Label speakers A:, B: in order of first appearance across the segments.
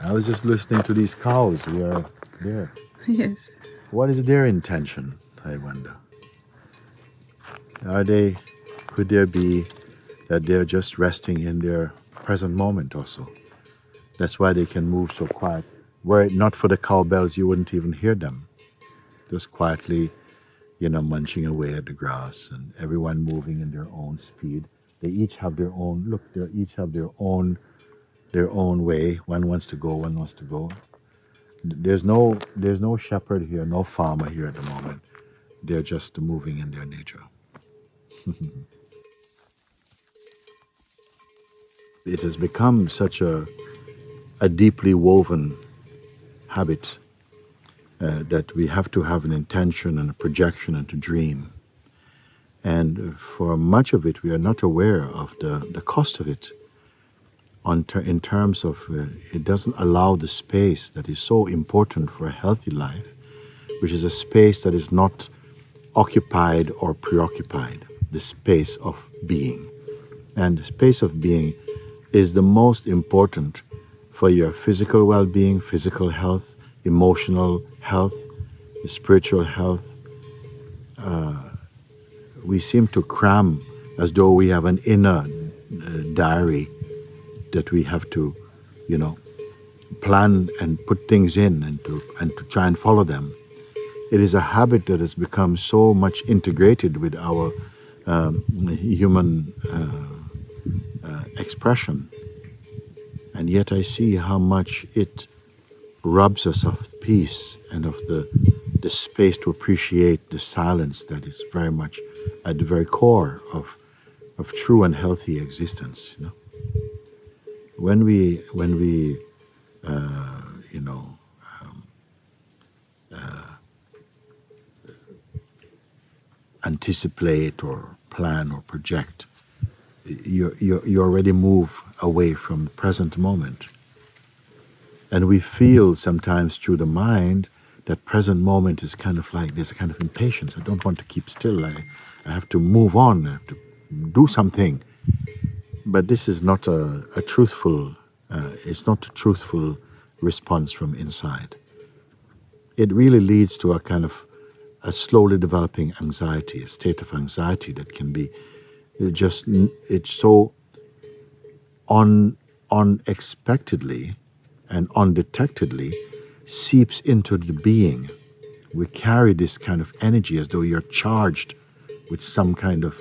A: I was just listening to these cows. We are there.
B: Yes.
A: What is their intention, I wonder? Could there be that they're just resting in their present moment also? That's why they can move so quiet. Were it not for the cowbells, you wouldn't even hear them. Just quietly, munching away at the grass, and everyone moving in their own speed. They each have their own, look, they each have their own way. One wants to go, one wants to go. There's no shepherd here, no farmer here at the moment. They're just moving in their nature. It has become such a deeply woven habit that we have to have an intention and a projection and to dream. And for much of it, we are not aware of the cost of it in terms of it doesn't allow the space that is so important for a healthy life, which is a space that is not occupied or preoccupied, the space of being. And the space of being is the most important for your physical well-being, physical health, emotional health, spiritual health. We seem to cram as though we have an inner diary that we have to, plan and put things in and to try and follow them. It is a habit that has become so much integrated with our human expression. And yet I see how much it robs us of peace and of the space to appreciate the silence that is very much at the very core of true and healthy existence. When we anticipate or plan or project, you already move away from the present moment. And we feel sometimes through the mind that present moment is kind of like, there's a kind of impatience. I don't want to keep still. I have to move on. I have to do something. But this is not a truthful, it's not a truthful response from inside. It really leads to a kind of a slowly developing anxiety, a state of anxiety that can be it's so unexpectedly and undetectedly seeps into the being. We carry this kind of energy as though you're charged with some kind of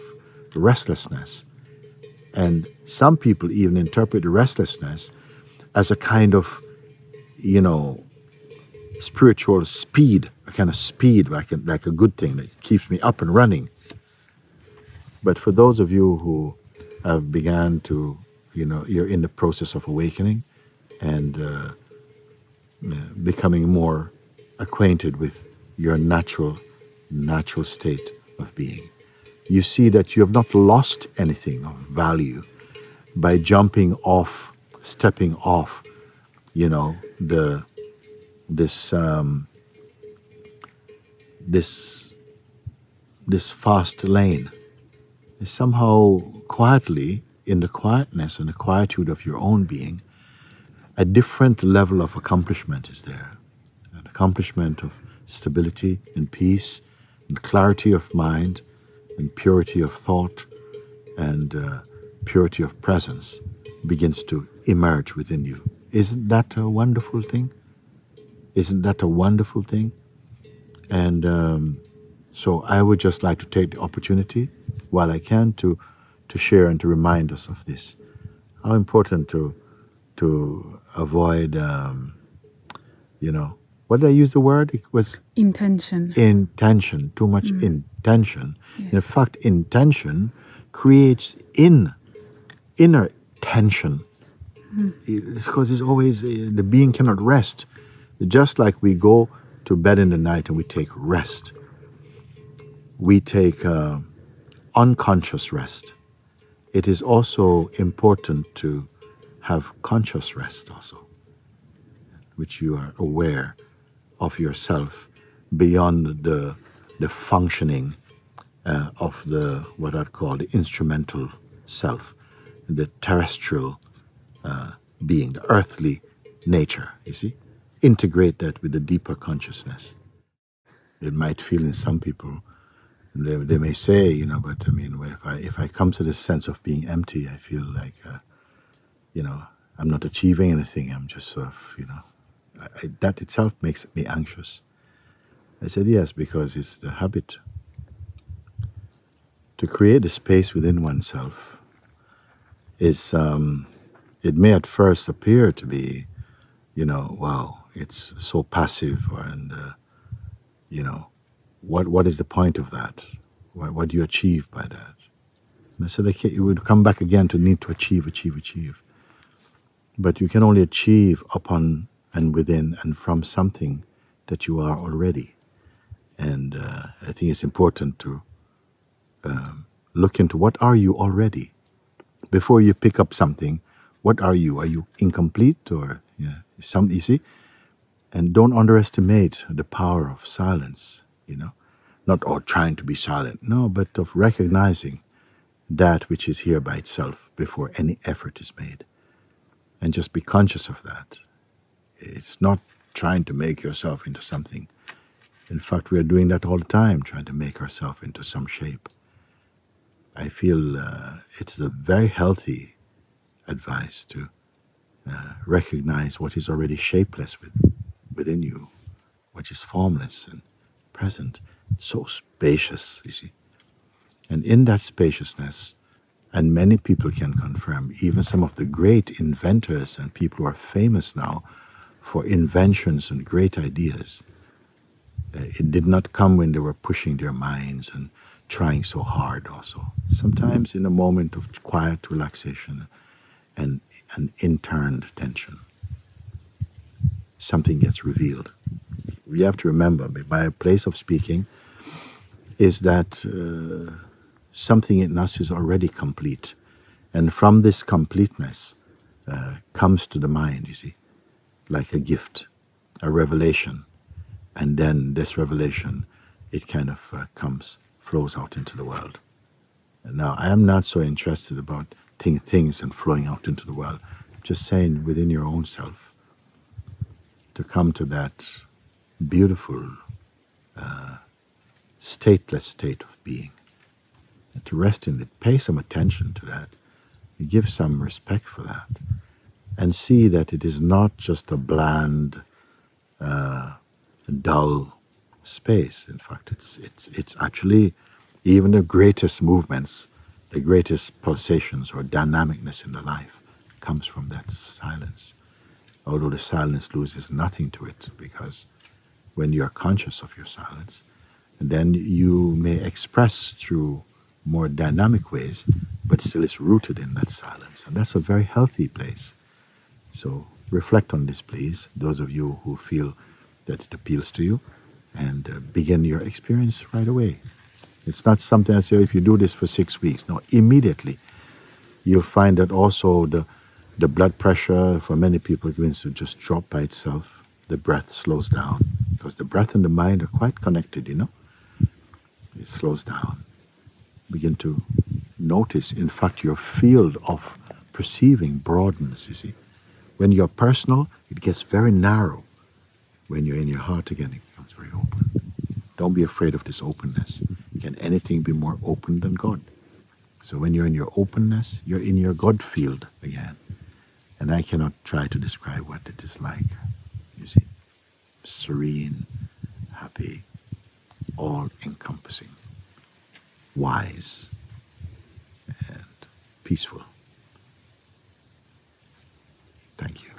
A: restlessness. And some people even interpret the restlessness as a kind of, spiritual speed, a kind of speed, like a good thing that keeps me up and running. But for those of you who have begun to, you're in the process of awakening and becoming more acquainted with your natural state of being. You see that you have not lost anything of value by jumping off, stepping off, this fast lane. Somehow quietly, in the quietness and the quietude of your own being, a different level of accomplishment is there. An accomplishment of stability and peace and clarity of mind and purity of thought and purity of presence begins to emerge within you. Isn't that a wonderful thing? Isn't that a wonderful thing? And so I would just like to take the opportunity while I can to share and to remind us of this. How important to avoid, what did I use the word? It was
B: intention.
A: Intention, too much intention.
B: Yes.
A: In fact, intention creates inner tension. It's because it's always, the being cannot rest. Just like we go to bed in the night and we take rest. We take unconscious rest. It is also important to have conscious rest also, which you are aware of yourself beyond the functioning of what I'd call the instrumental self, the terrestrial being, the earthly nature, you see. Integrate that with the deeper consciousness. It might feel in some people, they may say, you know, but I mean, if I come to this sense of being empty, I feel like, you know, I'm not achieving anything. I'm just sort of, you know, that itself makes me anxious. I said, yes, because it's the habit to create a space within oneself is, it may at first appear to be, you know, wow, it's so passive, and, you know, what is the point of that? What do you achieve by that? And I said, okay, you would come back again to need to achieve. But you can only achieve upon and within and from something that you are already. And I think it's important to look into what are you already. Before you pick up something, what are you? Are you incomplete or you see? And don't underestimate the power of silence, you know. Not all trying to be silent, no, but of recognizing that which is here by itself before any effort is made. And just be conscious of that. It's not trying to make yourself into something. In fact, we are doing that all the time, trying to make ourselves into some shape. I feel it's a very healthy advice to recognize what is already shapeless within you, which is formless and present, so spacious, you see. And in that spaciousness, and many people can confirm, even some of the great inventors and people who are famous now for inventions and great ideas, it did not come when they were pushing their minds and trying so hard also. Sometimes in a moment of quiet relaxation and an interned tension, something gets revealed. We have to remember, my place of speaking is that something in us is already complete. And from this completeness comes to the mind, you see, like a gift, a revelation. And then this revelation, it kind of flows out into the world. And now, I am not so interested about things and flowing out into the world. Just saying within your own self, to come to that beautiful, stateless state of being, and to rest in it, pay some attention to that, give some respect for that, and see that it is not just a bland, dull space. In fact, it's actually even the greatest movements, the greatest pulsations or dynamicness in the life comes from that silence. Although the silence loses nothing to it, because when you are conscious of your silence, then you may express through more dynamic ways, but still it's rooted in that silence. And that's a very healthy place. So reflect on this, please, those of you who feel that it appeals to you, and begin your experience right away. It's not something I say, if you do this for 6 weeks. No, immediately you'll find that also the blood pressure for many people begins to just drop by itself. The breath slows down, because the breath and the mind are quite connected, you know. It slows down. Begin to notice, in fact, your field of perceiving broadens, you see. When you're personal, it gets very narrow. When you're in your heart again, it becomes very open. Don't be afraid of this openness. Can anything be more open than God? So when you're in your openness, you're in your God field again. And I cannot try to describe what it is like, you see. Serene, happy, all-encompassing, wise, and peaceful. Thank you.